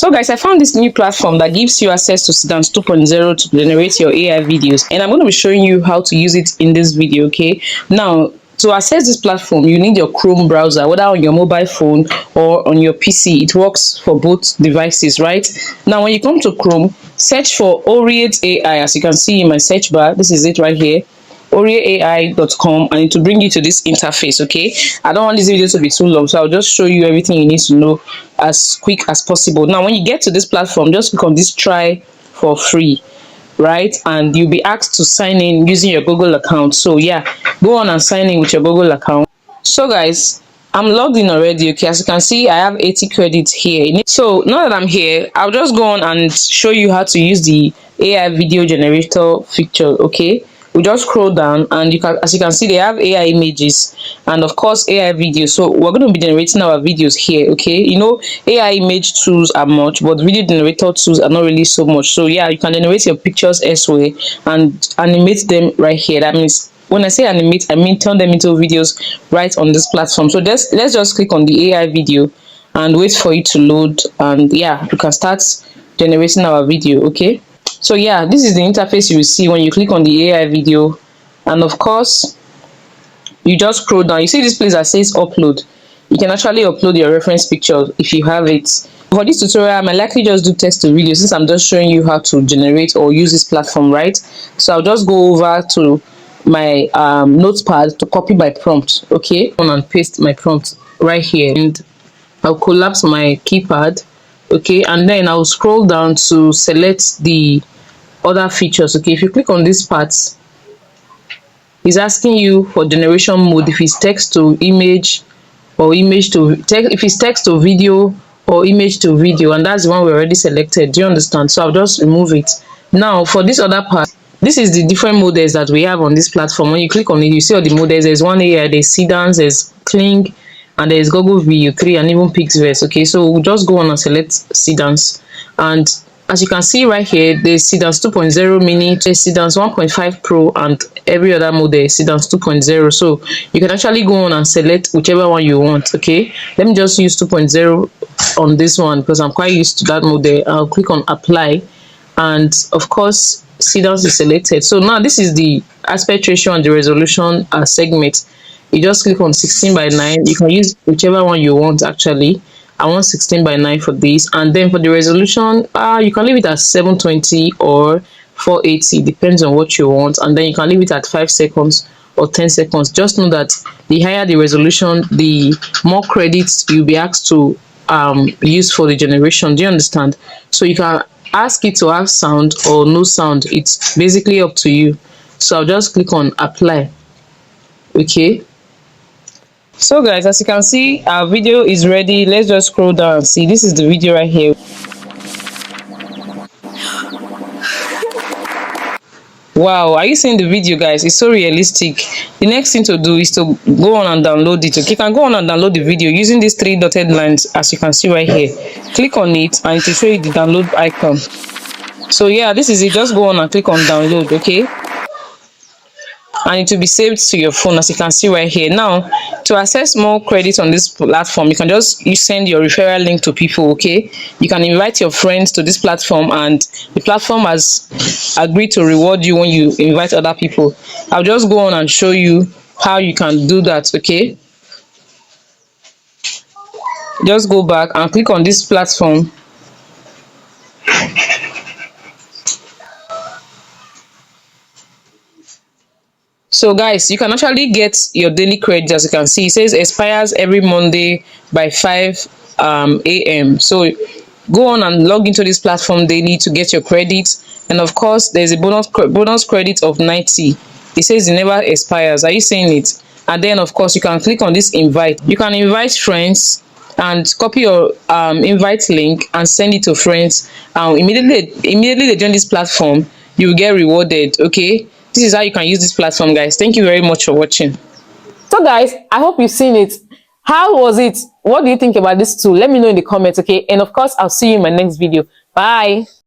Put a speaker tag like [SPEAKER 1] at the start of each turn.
[SPEAKER 1] So guys, I found this new platform that gives you access to Seedance 2.0 to generate your AI videos, and I'm going to be showing you how to use it in this video. Okay, now to access this platform you need your Chrome browser, whether on your mobile phone or on your PC. It works for both devices, right? Now when you come to Chrome, search for Oriate AI. As you can see in my search bar, this is it right here, oriaai.com, and it will bring you to this interface. Okay, I don't want this video to be too long, so I'll just show you everything you need to know as quick as possible. Now when you get to this platform, just click on this try for free, right? And you'll be asked to sign in using your Google account. So yeah, go on and sign in with your Google account. So guys, I'm logged in already. Okay, as you can see, I have 80 credits here. So now that I'm here, I'll just go on and show you how to use the AI video generator feature. Okay, we just scroll down and you can, as you can see, they have AI images and of course AI videos. So we're going to be generating our videos here. Okay, you know, AI image tools are much, but video generator tools are not really so much. So yeah, you can generate your pictures elsewhere and animate them right here. That means when I say animate, I mean turn them into videos right on this platform. So let's just click on the AI video and wait for it to load, and yeah, we can start generating our video. Okay, so yeah, this is the interface you will see when you click on the AI video, and of course you just scroll down. You see this place that says upload. You can actually upload your reference picture if you have it. For this tutorial, I might likely just do text to video since I'm just showing you how to generate or use this platform, right? So I'll just go over to my notepad to copy my prompt. Okay, and paste my prompt right here, and I'll collapse my keypad. Okay, and then I'll scroll down to select the other features. Okay, if you click on this part, it's asking you for generation mode, if it's text to image or image to text, if it's text to video or image to video, and that's the one we already selected. Do you understand? So I'll just remove it. Now for this other part, this is the different models that we have on this platform. When you click on it, you see all the models. There's one AI, there's Seedance, there's Kling, and there's Google View 3, and even Pixverse. Okay, so we'll just go on and select Seedance, and as you can see right here, there's Seedance 2.0 mini, there's Seedance 1.5 pro, and every other model is Seedance 2.0. So you can actually go on and select whichever one you want. Okay, let me just use 2.0 on this one because I'm quite used to that model. I'll click on apply, and of course Seedance is selected. So now this is the aspect ratio and the resolution segment. You just click on 16:9. You can use whichever one you want. Actually, I want 16:9 for this, and then for the resolution, you can leave it at 720 or 480, depends on what you want, and then you can leave it at 5 seconds or 10 seconds. Just know that the higher the resolution, the more credits you'll be asked to use for the generation. Do you understand? So you can ask it to have sound or no sound. It's basically up to you. So I'll just click on apply. Okay, so guys, as you can see, our video is ready. Let's just scroll down and see. This is the video right here. Wow, are you seeing the video, guys? It's so realistic. The next thing to do is to go on and download it. Okay, you can go on and download the video using these 3 dotted lines, as you can see right here. Click on it and it will show you the download icon. So yeah, this is it. Just go on and click on download. Okay, and it will be saved to your phone, as you can see right here. Now to access more credits on this platform, you can just send your referral link to people. Okay, you can invite your friends to this platform, and the platform has agreed to reward you when you invite other people. I'll just go on and show you how you can do that. Okay, just go back and click on this platform. So guys, you can actually get your daily credits. As you can see, it says expires every Monday by 5 a.m. So go on and log into this platform daily to get your credits, and of course there's a bonus credit of 90. It says it never expires. Are you seeing it? And then of course you can click on this invite. You can invite friends and copy your invite link and send it to friends. Immediately they join this platform, you will get rewarded. Okay, this is how you can use this platform, guys. Thank you very much for watching. So guys, I hope you've seen it. How was it? What do you think about this tool? Let me know in the comments. Okay, and of course I'll see you in my next video. Bye.